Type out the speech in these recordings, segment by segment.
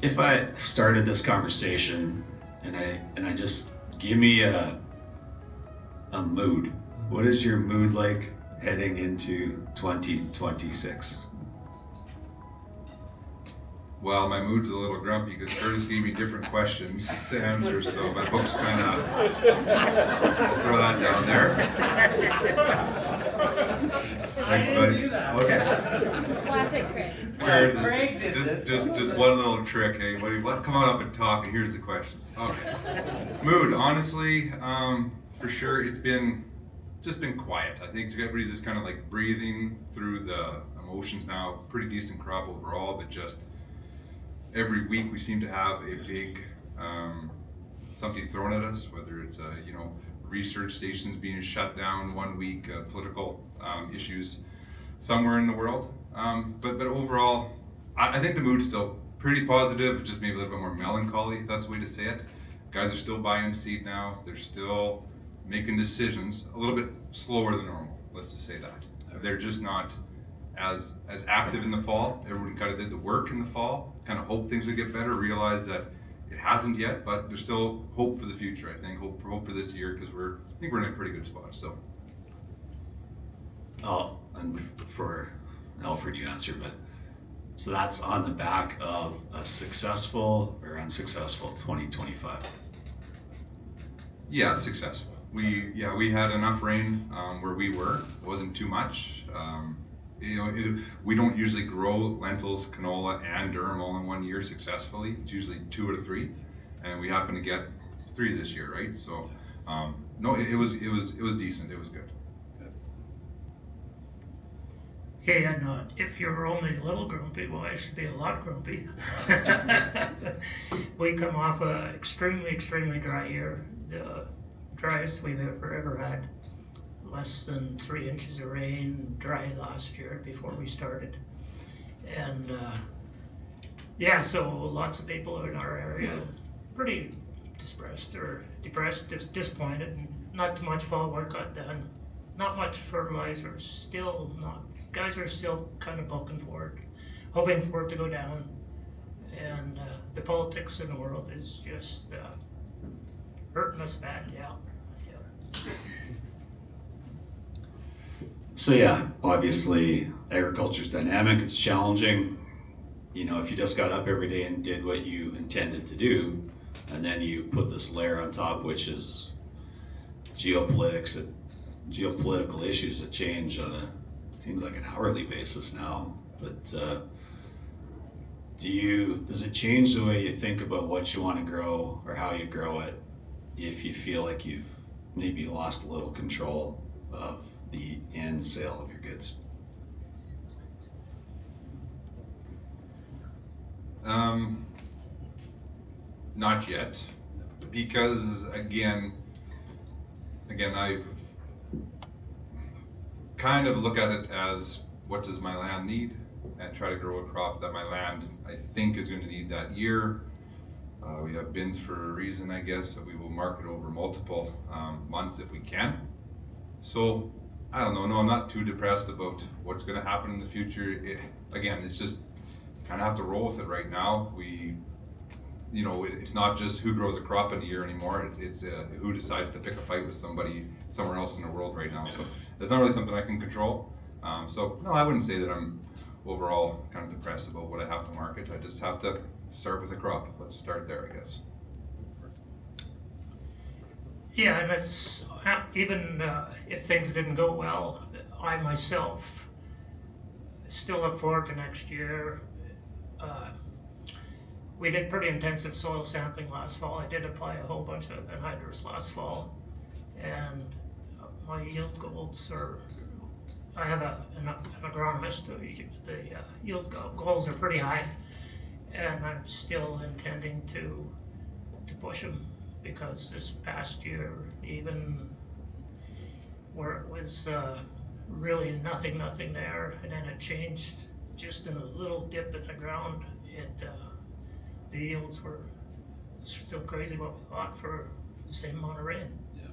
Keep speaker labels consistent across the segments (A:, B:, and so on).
A: If I started this conversation and I just give me a mood, what is your mood like heading into 2026?
B: Well, my mood's a little grumpy because Curtis gave me different questions to answer, so my book's kind of, I'll throw that down there.
C: I didn't do that.
B: Okay.
D: Classic Craig.
B: Jared,
C: Craig did this.
B: just one little trick, hey, let's come on up and talk, and here's the questions. Okay. Mood, honestly, for sure, it's just been quiet. I think everybody's just kind of like breathing through the emotions now. Pretty decent crop overall, but just every week we seem to have a big something thrown at us, whether it's research stations being shut down one week, political issues somewhere in the world. But overall, I think the mood's still pretty positive, just maybe a little bit more melancholy, if that's the way to say it. Guys are still buying seed now. They're still making decisions a little bit slower than normal. Let's just say that. They're just not as active in the fall. Everyone kind of did the work in the fall, kind of hoped things would get better, realized that it hasn't yet, but there's still hope for the future, I think, hope for this year, because I think we're in a pretty good spot still.
A: Oh, and for Alfred, you answer, but so that's on the back of a successful or unsuccessful 2025.
B: Yeah, successful. We had enough rain where we were. It wasn't too much. We don't usually grow lentils, canola, and durum all in one year successfully. It's usually 2 out of 3, and we happen to get 3 this year, right? So, no, it was decent. It was good.
E: Hey, and if you're only a little grumpy, well, I should be a lot grumpy. We come off a extremely dry year, the driest we've ever had. Less than 3 inches of rain, dry last year before we started. And so lots of people in our area pretty depressed, disappointed, and not too much fall work got done. Not much fertilizer, guys are still kind of poking for it, hoping for it to go down. And the politics in the world is just hurting us bad, yeah.
A: So yeah, obviously agriculture's dynamic, it's challenging. If you just got up every day and did what you intended to do, and then you put this layer on top, which is geopolitical issues that change on seems like an hourly basis now. But does it change the way you think about what you want to grow or how you grow it if you feel like you've maybe lost a little control of the end sale of your goods?
B: Not yet, because again, I kind of look at it as, what does my land need, and try to grow a crop that my land, I think, is going to need that year. We have bins for a reason, I guess, that we will market over multiple months if we can. So I don't know. No, I'm not too depressed about what's going to happen in the future. It's just kind of have to roll with it right now. It's not just who grows a crop in a year anymore. It's who decides to pick a fight with somebody somewhere else in the world right now. So it's not really something I can control. So no, I wouldn't say that I'm overall kind of depressed about what I have to market. I just have to start with a crop. Let's start there, I guess.
E: Yeah, and it's even if things didn't go well, I myself still look forward to next year. We did pretty intensive soil sampling last fall. I did apply a whole bunch of anhydrous last fall, and my yield goals are, I have an agronomist, the yield goals are pretty high, and I'm still intending to push them, because this past year, even where it was really nothing there, and then it changed just in a little dip in the ground, the yields were still crazy what we thought for the same amount of rain.
A: Yeah.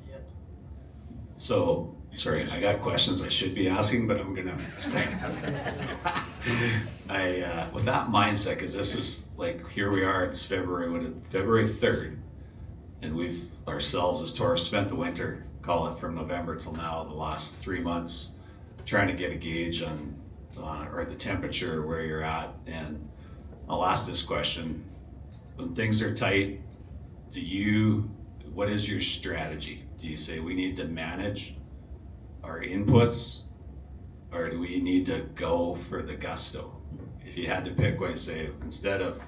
E: Yeah.
A: So, sorry, I got questions I should be asking, but I'm gonna stay. With that mindset, because this is like, here we are, it's February 3rd, and we've ourselves as tourists spent the winter, call it from November till now, the last 3 months, trying to get a gauge on, or the temperature where you're at. And I'll ask this question: when things are tight, what is your strategy? Do you say we need to manage our inputs, or do we need to go for the gusto? If you had to pick one, say, instead of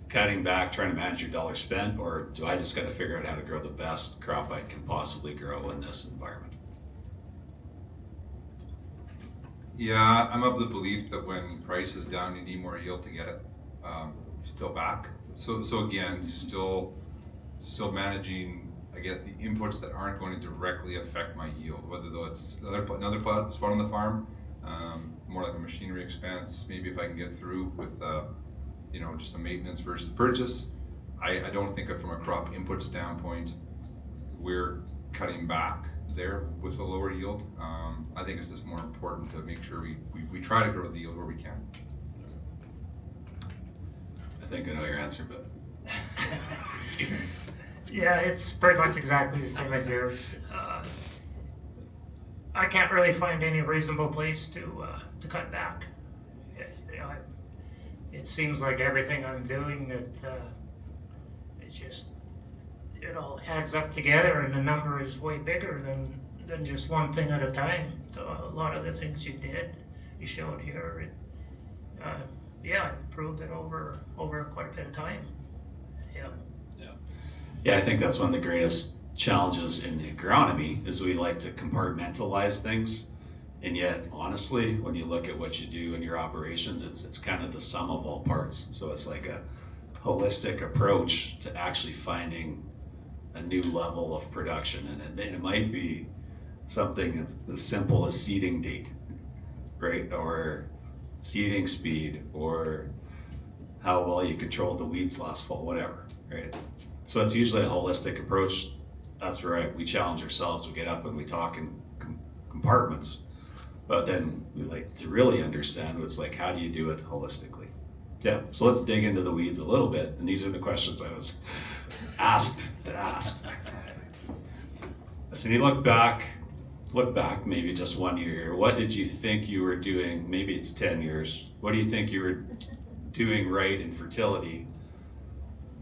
A: cutting back, trying to manage your dollar spent, or do I just got to figure out how to grow the best crop I can possibly grow in this environment?
B: Yeah, I'm of the belief that when price is down, you need more yield to get it still back. So again, still managing, I guess, the inputs that aren't going to directly affect my yield, whether though it's another spot on the farm, more like a machinery expense, maybe if I can get through with just a maintenance versus purchase. I don't think from a crop input standpoint we're cutting back there with a lower yield. I think it's just more important to make sure we try to grow the yield where we can.
A: I think I know your answer, but
E: Yeah, it's pretty much exactly the same as yours. I can't really find any reasonable place to cut back. It seems like everything I'm doing it all adds up together, and the number is way bigger than just one thing at a time. So a lot of the things you showed here, I've proved it over quite a bit of time.
A: yeah, I think that's one of the greatest challenges in the agronomy is we like to compartmentalize things. And yet, honestly, when you look at what you do in your operations, it's kind of the sum of all parts. So it's like a holistic approach to actually finding a new level of production. And it might be something as simple as seeding date, right? Or seeding speed, or how well you controlled the weeds last fall, whatever, right? So it's usually a holistic approach. That's where we challenge ourselves. We get up and we talk in compartments. But then we like to really understand what's like, how do you do it holistically? Yeah, so let's dig into the weeds a little bit. And these are the questions I was asked to ask. So you look back maybe just 1 year. What did you think you were doing? Maybe it's 10 years. What do you think you were doing right in fertility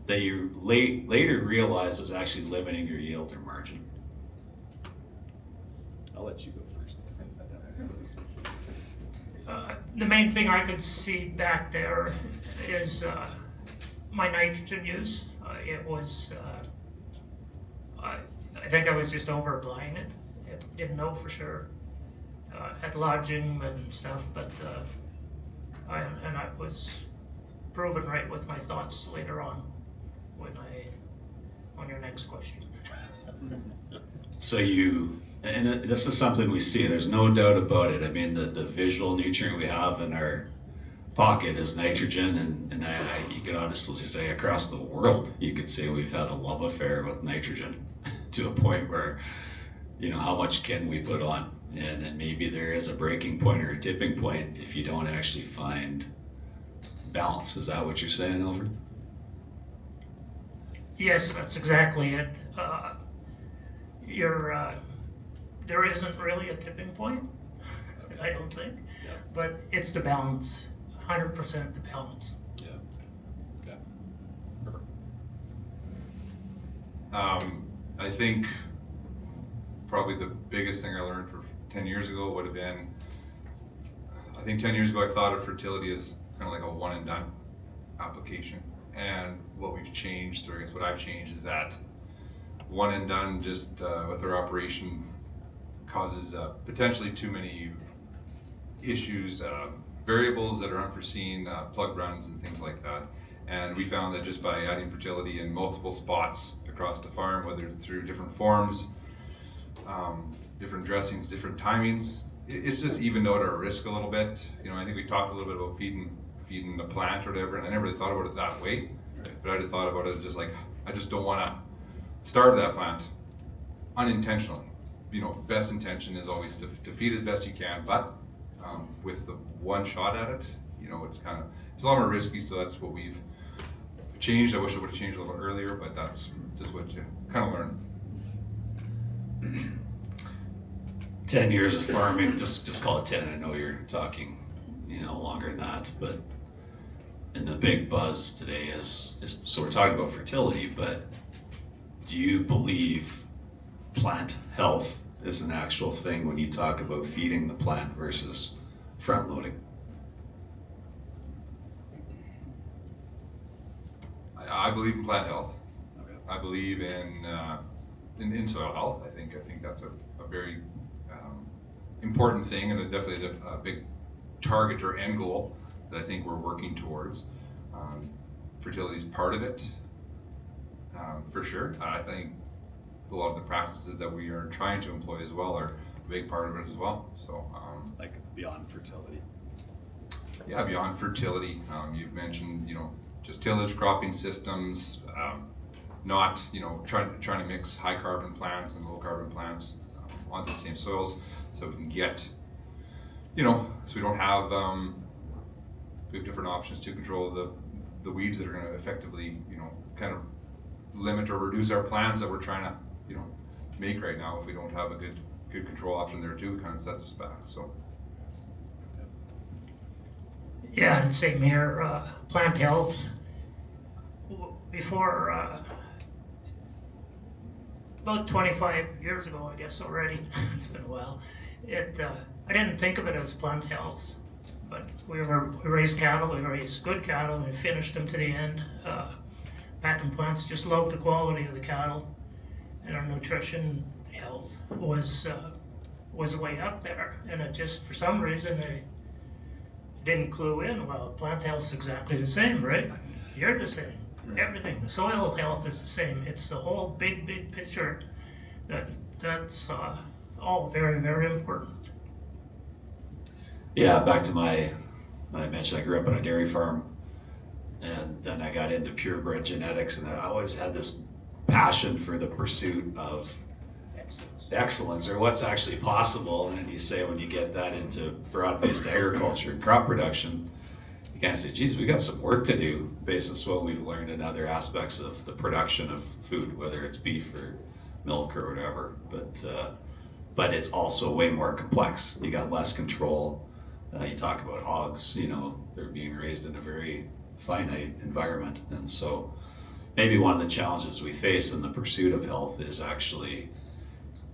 A: that you later realized was actually limiting your yield or margin? I'll let you go first.
E: The main thing I could see back there is my nitrogen use. It was, I think I was just over applying it. I didn't know for sure. Had lodging and stuff, but I was proven right with my thoughts later on on your next question.
A: So and this is something we see, there's no doubt about it. I mean, the visual nutrient we have in our pocket is nitrogen, and you could honestly say across the world, you could say we've had a love affair with nitrogen to a point where, how much can we put on? And maybe there is a breaking point or a tipping point if you don't actually find balance. Is that what you're saying, Alfred?
E: Yes, that's exactly it. There isn't really a tipping point, I don't think,
A: Yeah.
E: but it's the balance, 100% the balance.
A: Yeah. Okay.
B: I think probably the biggest thing I learned for 10 years ago would have been, I think 10 years ago I thought of fertility as kind of like a one and done application. And what we've changed, or I guess what I've changed, is that one and done just with our operation causes potentially too many issues, variables that are unforeseen, plug runs and things like that. And we found that just by adding fertility in multiple spots across the farm, whether through different forms, different dressings, different timings, it's just evened out our risk a little bit. I think we talked a little bit about feeding the plant or whatever, and I never really thought about it that way. But I just thought about it just like, I just don't want to starve that plant unintentionally. best intention is always to feed as best you can, but with the one shot at it, it's a lot more risky, so that's what we've changed. I wish I would have changed a little earlier, but that's just what you kind of learn.
A: 10 years of farming, just call it 10. I know you're talking, longer than that, but and the big buzz today is so we're talking about fertility, but do you believe plant health is an actual thing when you talk about feeding the plant versus front loading?
B: I believe in plant health.
A: Okay.
B: I believe in soil health. I think that's a very important thing, and definitely a big target or end goal that I think we're working towards. Fertility is part of it, for sure. I think a lot of the practices that we are trying to employ as well are a big part of it as well. So,
A: Like beyond fertility.
B: yeah, beyond fertility, you've mentioned, just tillage, cropping systems, not, trying to mix high carbon plants and low carbon plants onto the same soils, so we can get, so we don't have, we have different options to control the weeds that are going to effectively, kind of limit or reduce our plans that we're trying to, make right now. If we don't have a good control option there too, it kind of sets us back. So.
E: Yeah, and same here, plant health. Before, about 25 years ago, I guess already, it's been a while, I didn't think of it as plant health, but we raised cattle, we raised good cattle, and we finished them to the end. Packing plants, just loved the quality of the cattle, and our nutrition health was way up there, and it just, for some reason, I didn't clue in. Well, plant health's exactly the same, right? You're the same. Everything. The soil health is the same. It's the whole big picture that's all very, very important.
A: Yeah, back to I mentioned I grew up on a dairy farm, and then I got into purebred genetics, and I always had this passion for the pursuit of excellence or what's actually possible. And then you say when you get that into broad-based agriculture and crop production, you kind of say, geez, we got some work to do based on what we've learned in other aspects of the production of food, whether it's beef or milk or whatever. But it's also way more complex. You got less control. You talk about hogs, they're being raised in a very finite environment. And so maybe one of the challenges we face in the pursuit of health is actually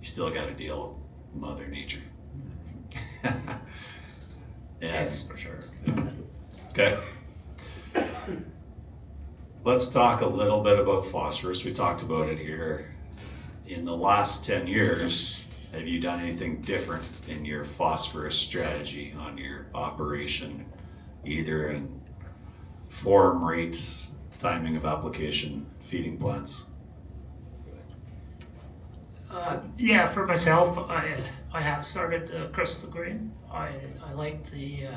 A: you still got to deal with Mother Nature.
E: Yes, for sure.
A: Okay. Let's talk a little bit about phosphorus. We talked about it here. In the last 10 years, have you done anything different in your phosphorus strategy on your operation, either in form, rate, timing of application, feeding plants?
E: Yeah, for myself, I have started crystal green. I like the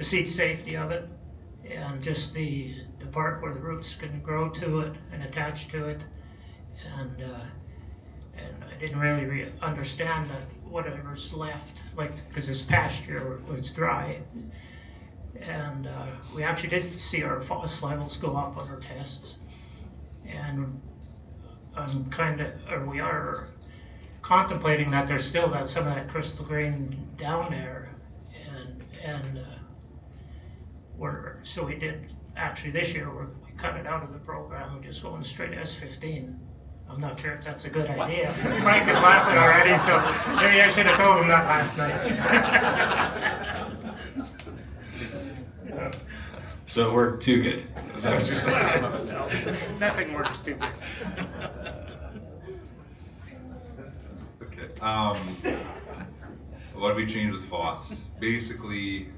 E: seed safety of it, and just the part where the roots can grow to it and attach to it, and I didn't really understand that whatever's left, because it's pasture or it's dry, and we actually did see our phos levels go up on our tests, and we are contemplating that there's still some of that crystal green down there, and so we did actually this year we cut it out of the program. We're just going straight S15. I'm not sure if that's a good idea. Mike is laughing already, so maybe I should have told him that last night.
A: So it worked too good. Is that what you're saying?
E: No, nothing more stupid.
B: Okay. What have we changed with FOSS? Basically,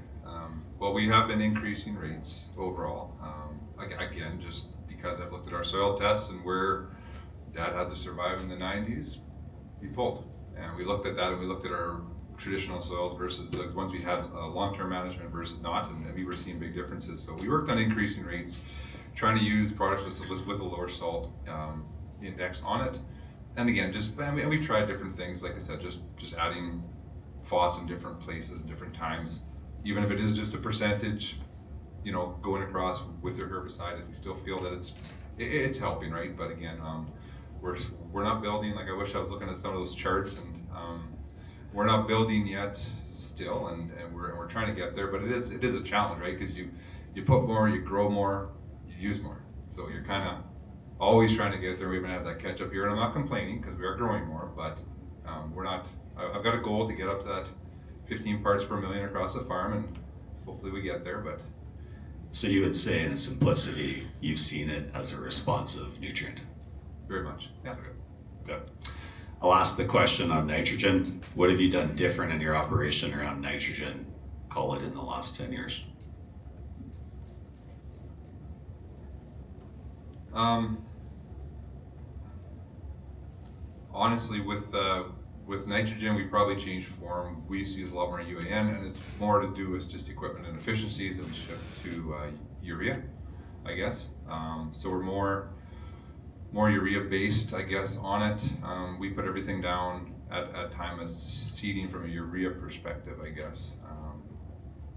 B: we have been increasing rates overall. Again, just because I've looked at our soil tests and where Dad had to survive in the 90s, he pulled. And we looked at that, and we looked at our traditional soils versus the ones we had long-term management versus not, and we were seeing big differences. So we worked on increasing rates, trying to use products with a lower salt index on it, and again, we've tried different things, like I said, just adding phos in different places and different times, even if it is just a percentage, you know, going across with their herbicide, if we still feel that it's helping, right? But again, we're not building, like I wish I was looking at some of those charts, and we're not building yet still, and we're trying to get there, but it is a challenge, right? Because you put more, you grow more, you use more, so you're kind of always trying to get there. We haven't had that catch up here, and I'm not complaining because we are growing more, but we're not. I've got a goal to get up to that 15 parts per million across the farm, and hopefully we get there. But
A: So you would say in simplicity, you've seen it as a responsive nutrient.
B: very much, yeah.
A: Good. I'll ask the question on nitrogen. What have you done different in your operation around nitrogen, call it in the last 10 years?
B: Honestly, with nitrogen, we probably changed form. We used to use a lot more UAN, and it's more to do with just equipment and efficiencies that we shift to urea, I guess. So we're more urea based, I guess, on it. We put everything down at time of seeding from a urea perspective, I guess.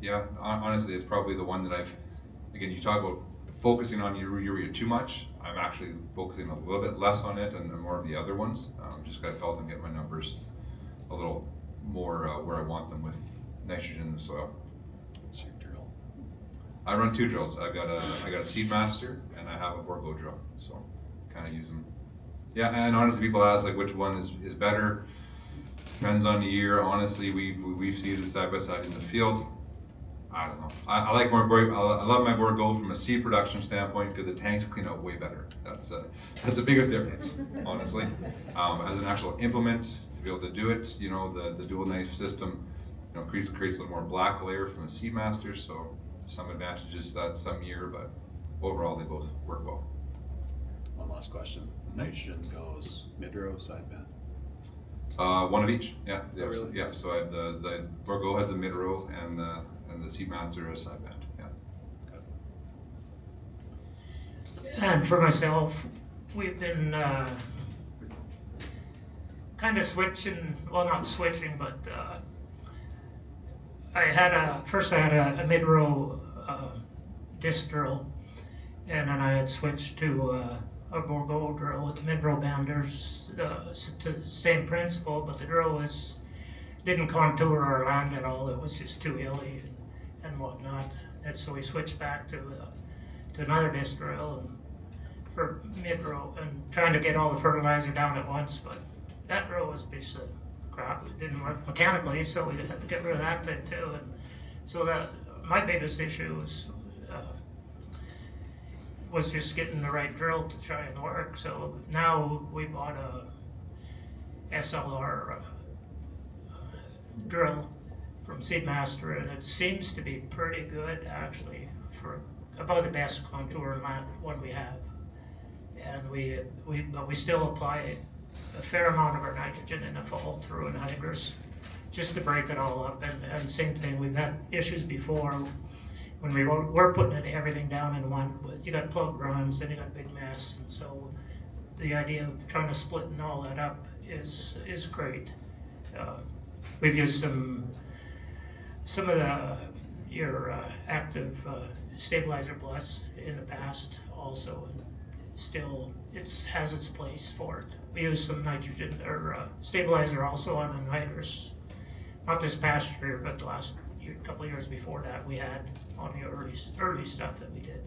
B: Yeah, honestly, it's probably the one that again, you talk about focusing on urea too much. I'm actually focusing a little bit less on it and more of the other ones. Just 'cause I felt I'm getting my numbers a little more where I want them with nitrogen in the soil.
A: What's your drill?
B: I run 2 drills. I got a Seedmaster and I have a Borgo drill. So kind of use them. Yeah, and honestly, people ask like which one is better. Depends on the year. Honestly, we've seen it side by side in the field. I don't know. I like more. I love my Borgo from a seed production standpoint because the tanks clean out way better. That's the biggest difference, honestly. As an actual implement to be able to do it, you know, the dual knife system, you know, creates a little more black layer from a Seedmaster. So some advantages that some year, but overall they both work well.
D: One last question. Nitrogen goes mid-row, side band.
B: One of each. Yeah.
D: Oh, really?
B: Yeah. So I have the Borgo has a mid row and the Seedmaster has side band. Yeah.
E: And for myself, we've been kind of switching, well, not switching, but first I had a mid-row disc drill, and then I had switched to a Borgo drill with the mid-row banders, to the same principle, but the drill didn't contour our land at all. It was just too hilly and whatnot, and so we switched back to another disc drill for mid-row and trying to get all the fertilizer down at once, but that drill was a piece of crap. It didn't work mechanically, so we had to get rid of that thing too. And so my biggest issue was just getting the right drill to try and work. So now we bought a SLR drill from Seedmaster, and it seems to be pretty good actually, for about the best contour land one we have. And but we still apply a fair amount of our nitrogen in the fall through anhydrous just to break it all up. And same thing, we've had issues before when we're putting everything down in one. You got plug runs, then you got a big mess, and so the idea of trying to split and all that up is great. We've used some of your active stabilizer plus in the past also, and still it has its place for it. We use some nitrogen or stabilizer also on anhydrous, not this past year, but the last couple of years before that we had on the early stuff that we did.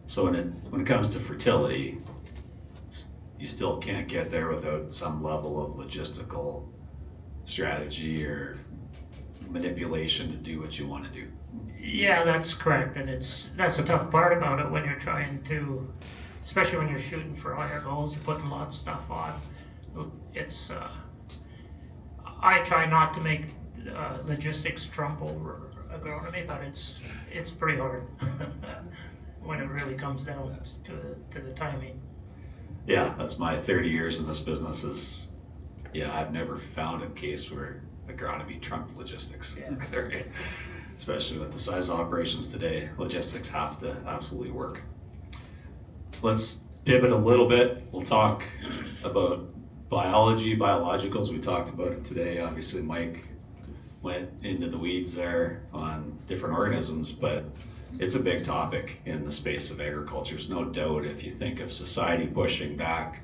A: So when it comes to fertility, you still can't get there without some level of logistical strategy or manipulation to do what you want to do.
E: Yeah, that's correct, and that's the tough part about it when you're trying to, especially when you're shooting for higher goals, you're putting lots of stuff on. It's I try not to make logistics trump over agronomy, but it's pretty hard when it really comes down to the timing.
A: Yeah, that's my 30 years in this business is, I've never found a case where agronomy trumped logistics.
E: Yeah.
A: Right? Especially with the size of operations today, logistics have to absolutely work. Let's pivot a little bit. We'll talk about biology, biologicals. We talked about it today. Obviously, Mike went into the weeds there on different organisms, but it's a big topic in the space of agriculture. There's no doubt if you think of society pushing back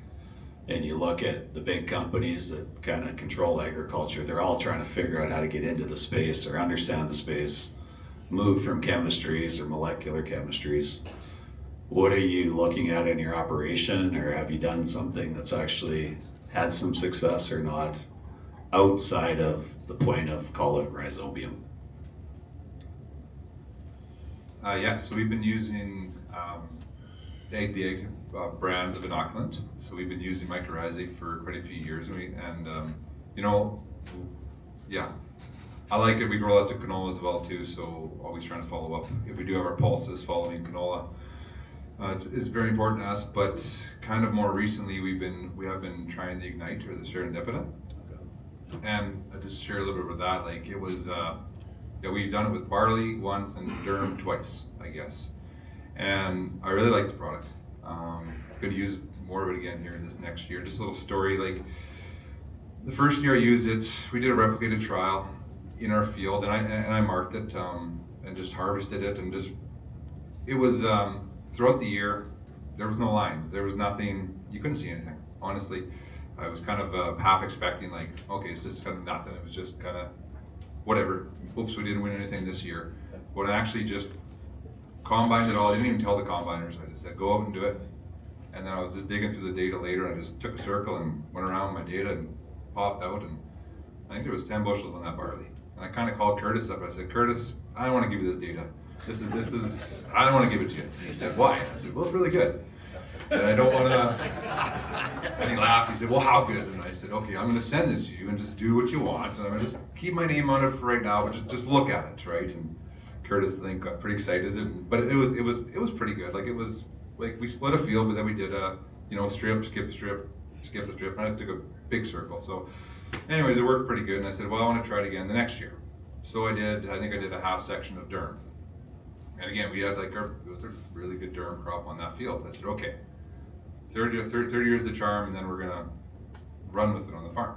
A: and you look at the big companies that kind of control agriculture, they're all trying to figure out how to get into the space or understand the space, move from chemistries or molecular chemistries. What are you looking at in your operation, or have you done something that's actually had some success or not outside of the point of, call it rhizobium?
B: Yeah, so we've been using the egg brand of inoculant. So we've been using mycorrhizae for quite a few years, and you know, yeah, I like it. We grow lots of canola as well too, so always trying to follow up. If we do have our pulses following canola, it's very important to us. But kind of more recently, we have been trying the Ignite or the Serendipita, and I just share a little bit about that. Like it was, yeah, we've done it with barley once and durum twice, I guess, and I really like the product. Going to use more of it again here this next year. Just a little story, like the first year I used it, we did a replicated trial in our field, and I marked it and just harvested it, and just it was throughout the year there was no lines, there was nothing, you couldn't see anything. Honestly, I was kind of half expecting like, okay, it's just kind of nothing. It was just kind of whatever. Oops, we didn't win anything this year. But I actually just combined it all. I didn't even tell the combiners. I just said go out and do it. And then I was just digging through the data later, and I just took a circle and went around my data and popped out, and I think there was 10 bushels on that barley. And I kind of called Curtis up. I said, Curtis, I don't want to give you this data. This is, I don't want to give it to you. And he said, why? I said, well, it's really good. And I don't want to, and he laughed. He said, well, how good? And I said, okay, I'm going to send this to you and just do what you want. And I'm going to just keep my name on it for right now, but just look at it, right? And Curtis, I think, got pretty excited. But it was pretty good. Like it was, like we split a field, but then we did a, strip, skip a strip, skip a strip, and I just took a big circle. So anyways, it worked pretty good. And I said, well, I want to try it again the next year. So I think I did a half section of durum. And again, we had it was a really good durum crop on that field. I said, okay, 30 years the charm, and then we're gonna run with it on the farm.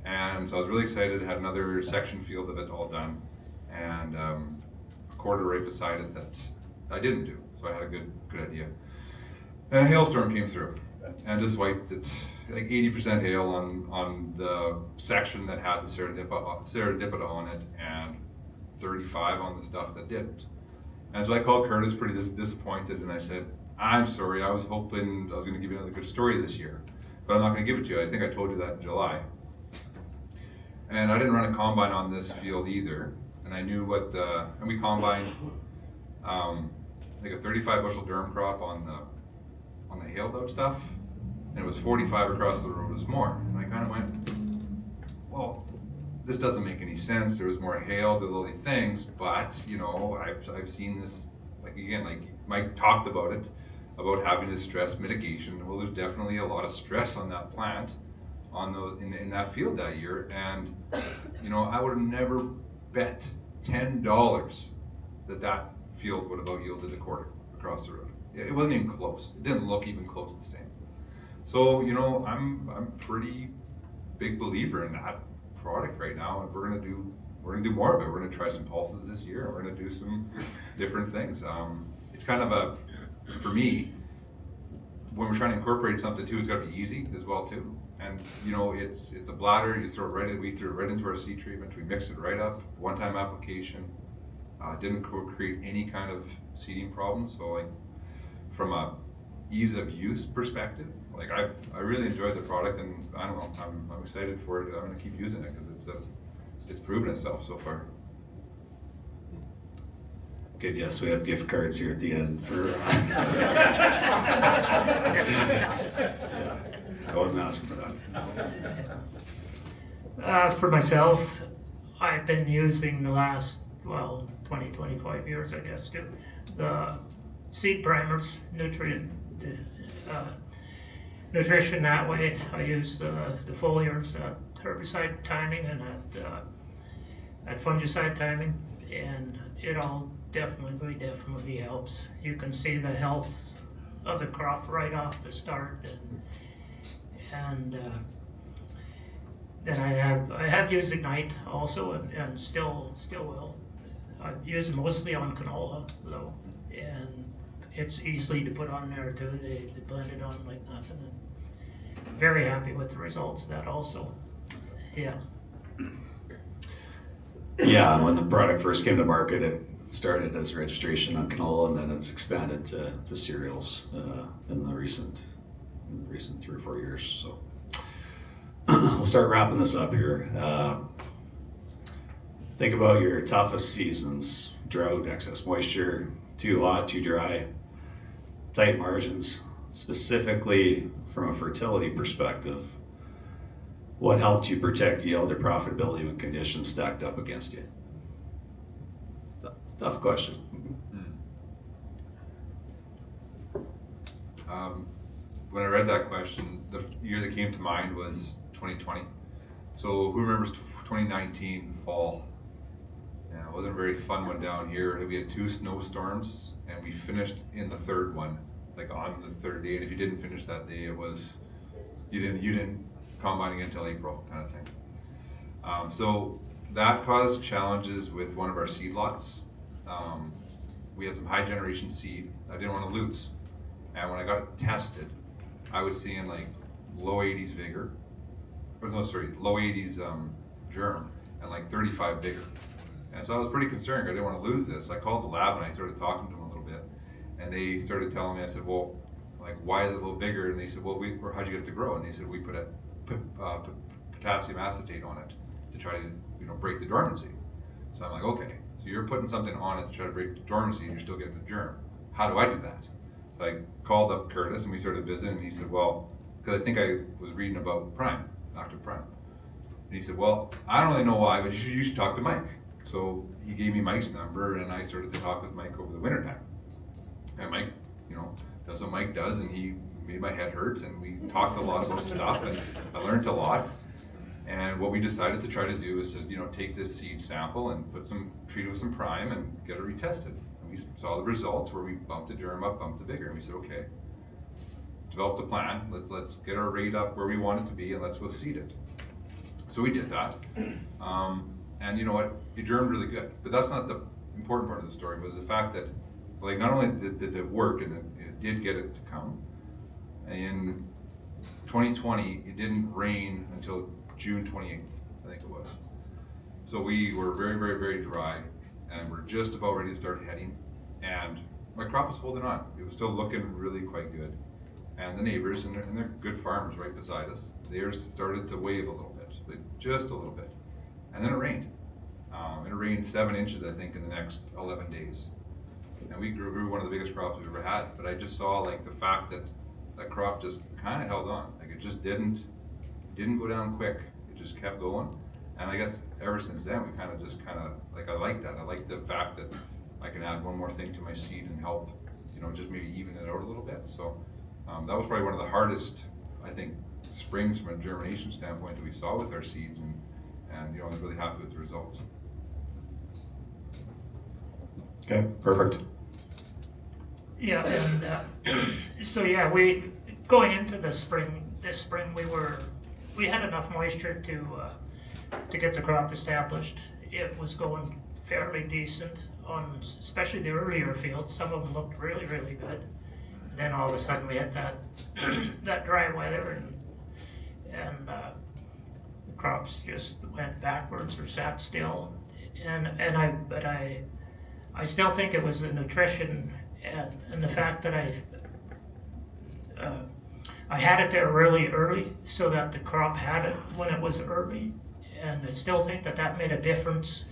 B: And so I was really excited. Had another section field of it all done, and a quarter right beside it that I didn't do. So I had a good idea. And a hailstorm came through and just wiped it, like 80% hail on the section that had the serendipita on it, and 35 on the stuff that didn't. And so I called Curtis pretty disappointed, and I said, I'm sorry, I was hoping I was going to give you another good story this year, but I'm not going to give it to you. I think I told you that in July. And I didn't run a combine on this field either, and I knew and we combined like a 35 bushel durum crop on the hailed out stuff, and it was 45 across the road was more. And I kind of went, well, this doesn't make any sense. There was more hail to lily things, but I've seen this, like again, like Mike talked about it, about having this stress mitigation. Well, there's definitely a lot of stress on that plant, in that field that year, and I would have never bet $10 that field would have out yielded a quarter across the road. It wasn't even close. It didn't look even close the same. So I'm pretty big believer in that product right now, and we're gonna do more of it. We're gonna try some pulses this year, and we're gonna do some different things. It's kind of for me, when we're trying to incorporate something too, it's got to be easy as well too. And it's a bladder. You throw it right in. We threw it right into our seed treatment. We mixed it right up. One-time application. Didn't create any kind of seeding problems. So like from a ease of use perspective, like I really enjoyed the product, and I don't know, I'm excited for it. I'm gonna keep using it because it's proven itself so far.
A: Okay, yes, we have gift cards here at the end for. Yeah, I wasn't asking for that.
E: For myself, I've been using the last 20, 25 years, I guess, too, the seed primers, nutrition that way. I use the foliars at herbicide timing and at fungicide timing, and it all definitely helps. You can see the health of the crop right off the start, and then I have used Ignite also, and still will. I've used it mostly on canola though, and it's easy to put on there too. They blend it on like nothing. And very happy with the results of that also. Yeah.
A: Yeah, when the product first came to market, it started as registration on canola, and then it's expanded to cereals in the recent 3 or 4 years. So we'll start wrapping this up here. Think about your toughest seasons: drought, excess moisture, too hot, too dry, tight margins. Specifically from a fertility perspective, what helped you protect yield or profitability when conditions stacked up against you? It's a tough question.
B: When I read that question, the year that came to mind was 2020. So who remembers 2019 fall? Yeah, it wasn't a very fun one down here. We had 2 snowstorms, and we finished in the 3rd one, like on the 3rd day. And if you didn't finish that day, it was you didn't combining until April, kind of thing. So that caused challenges with one of our seed lots. We had some high generation seed I didn't want to lose, and when I got it tested, I was seeing like low 80s vigor, low 80s germ, and like 35 vigor. And so I was pretty concerned. I didn't want to lose this. So I called the lab and I started talking to them a little bit, and they started telling me. I said, well, like, why is it a little bigger? And they said, well, how'd you get it to grow? And they said, we put potassium acetate on it to try to break the dormancy. So I'm like, okay, so you're putting something on it to try to break the dormancy, and you're still getting the germ. How do I do that? So I called up Curtis and we started visiting, and he said, well, because I think I was reading about Prime, Dr. Prime. And he said, well, I don't really know why, but you should talk to Mike. So he gave me Mike's number, and I started to talk with Mike over the winter time. And Mike, does what Mike does, and he made my head hurt, and we talked a lot about stuff, and I learned a lot. And what we decided to try to do is to, take this seed sample and treat it with some Prime and get it retested. And we saw the results where we bumped the germ up, bumped the vigor, and we said, okay, developed a plan. Let's get our rate up where we want it to be, and let's go seed it. So we did that. And you know what? It germed really good. But that's not the important part of the story. Was the fact that, like, not only did it work, and it did get it to come. In 2020, it didn't rain until June 28th, I think it was. So we were very, very, very dry, and we're just about ready to start heading. And my crop was holding on. It was still looking really quite good. And the neighbors, and they're good farmers right beside us, theirs started to wave a little bit, like just a little bit. And then it rained. And it rained 7 inches, I think, in the next 11 days. And we grew one of the biggest crops we've ever had. But I just saw, like, the fact that that crop just kind of held on. Like, it just didn't go down quick. It just kept going. And I guess ever since then, we kind of like, I like that. I like the fact that I can add one more thing to my seed and help, just maybe even it out a little bit. So that was probably one of the hardest, I think, springs from a germination standpoint that we saw with our seeds. And I was really happy with the results.
A: Okay, perfect.
E: Yeah, and so yeah, we going into this spring we had enough moisture to get the crop established. It was going fairly decent on especially the earlier fields. Some of them looked really, really good. And then all of a sudden we had that dry weather, and the crops just went backwards or sat still. But I still think it was the nutrition and the fact that I had it there really early so that the crop had it when it was early, and I still think that made a difference.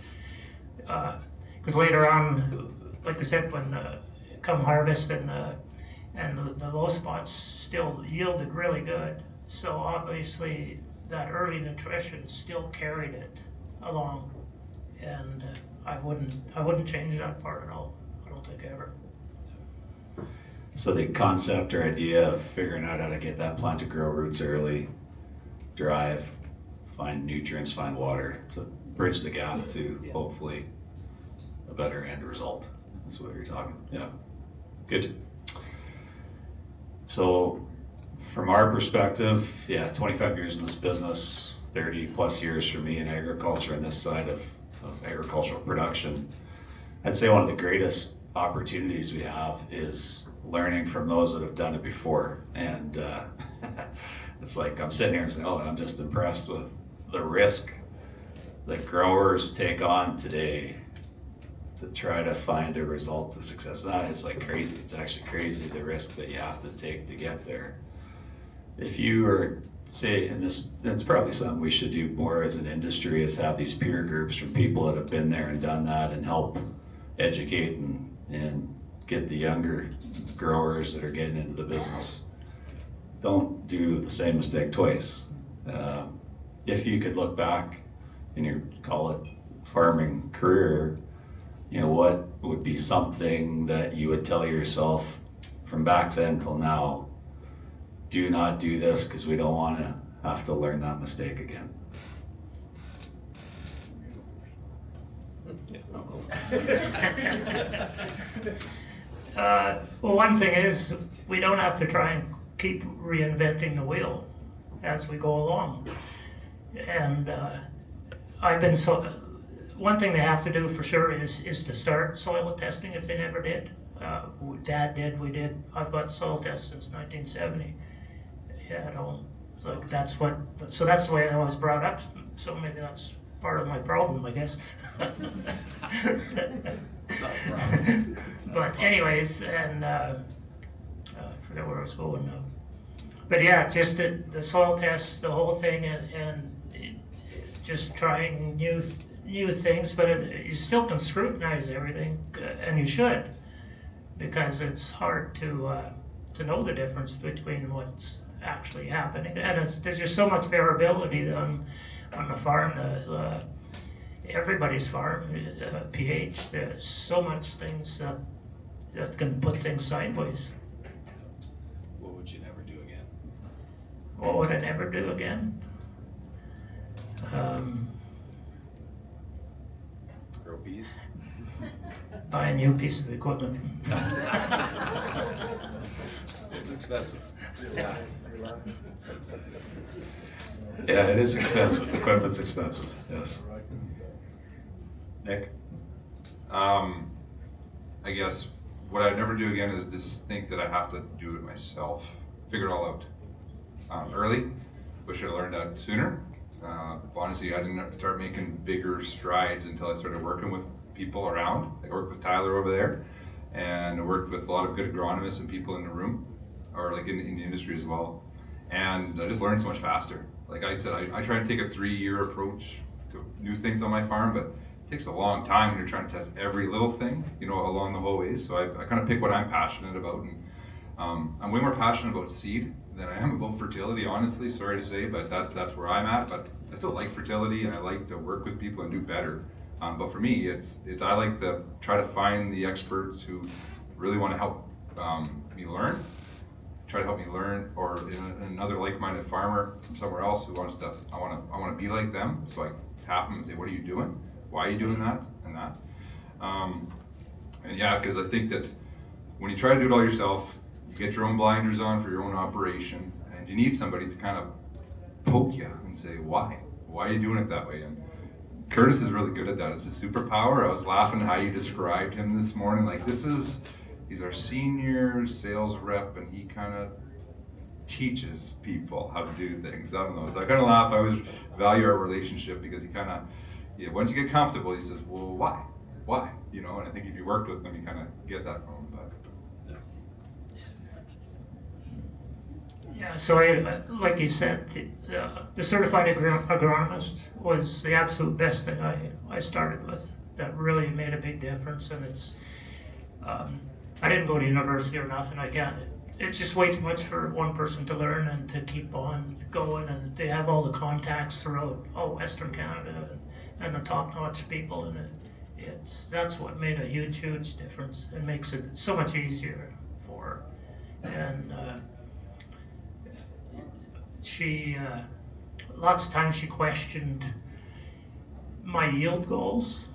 E: Because later on, like I said, when come harvest and the low spots still yielded really good. So obviously that early nutrition still carried it along, and I wouldn't change that part at all. I don't think ever.
A: So the concept or idea of figuring out how to get that plant to grow roots early, drive, find nutrients, find water, to bridge the gap to hopefully a better end result. That's what you're talking. Yeah, good. So from our perspective, yeah, 25 years in this business, 30 plus years for me in agriculture and this side of agricultural production. I'd say one of the greatest opportunities we have is learning from those that have done it before. And it's like I'm sitting here and saying, oh, I'm just impressed with the risk that growers take on today to try to find a result of success. It's like crazy. It's actually crazy the risk that you have to take to get there. If you were, say, and it's probably something we should do more as an industry, is have these peer groups from people that have been there and done that and help educate and get the younger growers that are getting into the business. Don't do the same mistake twice. If you could look back in your, call it, farming career, you know, what would be something that you would tell yourself from back then till now? Do not do this because we don't want to have to learn that mistake again.
E: Well, one thing is, we don't have to try and keep reinventing the wheel as we go along. And one thing they have to do for sure is to start soil testing if they never did. Dad did, we did. I've got soil tests since 1970. Yeah, I don't, like that's the way I was brought up. So maybe that's part of my problem, I guess. But anyways, and I forget where I was going now. But yeah, just the soil tests, the whole thing, and just trying new things. But you still can scrutinize everything, and you should, because it's hard to know the difference between what's actually happening. And there's just so much variability on the farm. Everybody's farm, pH. There's so much things that can put things sideways.
D: What would you never do again?
E: What would I never do again?
D: Grow bees?
E: Buy a new piece of equipment.
D: It's expensive.
E: Yeah.
A: Yeah, it is expensive. Equipment's expensive, yes. Nick?
B: I guess what I'd never do again is just think that I have to do it myself, figure it all out early. Wish I learned that sooner. Honestly, I didn't start making bigger strides until I started working with people around. I worked with Tyler over there, and I worked with a lot of good agronomists and people in the room, or like in the industry as well. And I just learned so much faster. Like I said, I try to take a 3-year approach to new things on my farm, but it takes a long time when you're trying to test every little thing, you know, along the whole way. So I kind of pick what I'm passionate about, and I'm way more passionate about seed than I am about fertility, honestly. Sorry to say, but that's where I'm at. But I still like fertility, and I like to work with people and do better. But for me, it's I like to try to find the experts who really want to help me learn. Try to help me learn, or another like-minded farmer from somewhere else who wants to. I want to be like them, so I tap them and say, "What are you doing? Why are you doing that and that?" And yeah, because I think that when you try to do it all yourself, you get your own blinders on for your own operation, and you need somebody to kind of poke you and say, "Why? Why are you doing it that way?" And Curtis is really good at that. It's a superpower. I was laughing how you described him this morning. Like he's our senior sales rep, and he kind of teaches people how to do things. I don't know. So I kind of laugh. I always value our relationship because he kind of, once you get comfortable, he says, "Well, why? Why?" You know, and I think if you worked with him, you kind of get that from him. But
E: Yeah, so like you said, the certified agronomist was the absolute best thing I started with. That really made a big difference, and it's, I didn't go to university or nothing. It's just way too much for one person to learn and to keep on going, and they have all the contacts throughout Western Canada and the top-notch people, and that's what made a huge difference and makes it so much easier for her. And she lots of times she questioned my yield goals,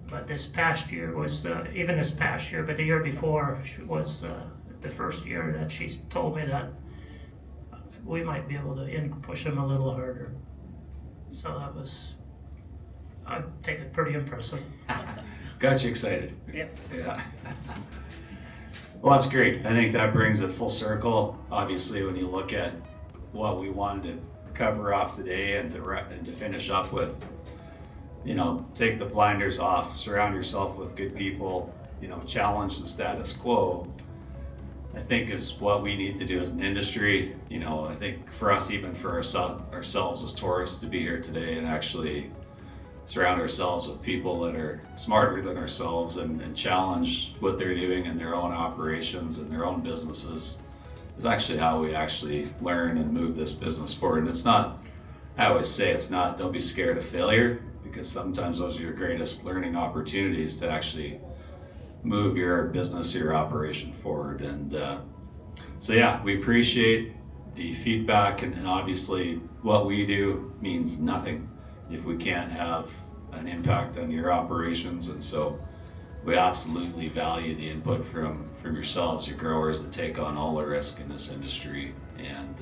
E: but this past year was but the year before was the first year that she told me that we might be able to push them a little harder. So that was, I take it pretty impressive.
A: Got you excited.
E: Yep.
A: Yeah. Well, that's great. I think that brings it full circle. Obviously, when you look at what we wanted to cover off today and to finish up with, take the blinders off, surround yourself with good people, challenge the status quo, I think is what we need to do as an industry. I think for us, even for ourselves as tourists, to be here today and actually surround ourselves with people that are smarter than ourselves and challenge what they're doing in their own operations and their own businesses is actually how we actually learn and move this business forward. And it's not, I always say it's not, don't be scared of failure, because sometimes those are your greatest learning opportunities to actually move your business, your operation forward. And so yeah, we appreciate the feedback, and obviously what we do means nothing if we can't have an impact on your operations. And so we absolutely value the input from yourselves, your growers, that take on all the risk in this industry. And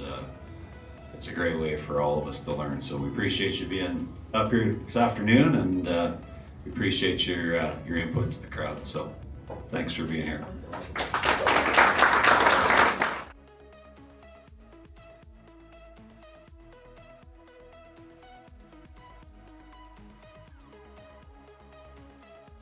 A: it's a great way for all of us to learn. So we appreciate you being up here this afternoon, and we appreciate your input to the crowd. So thanks for being here.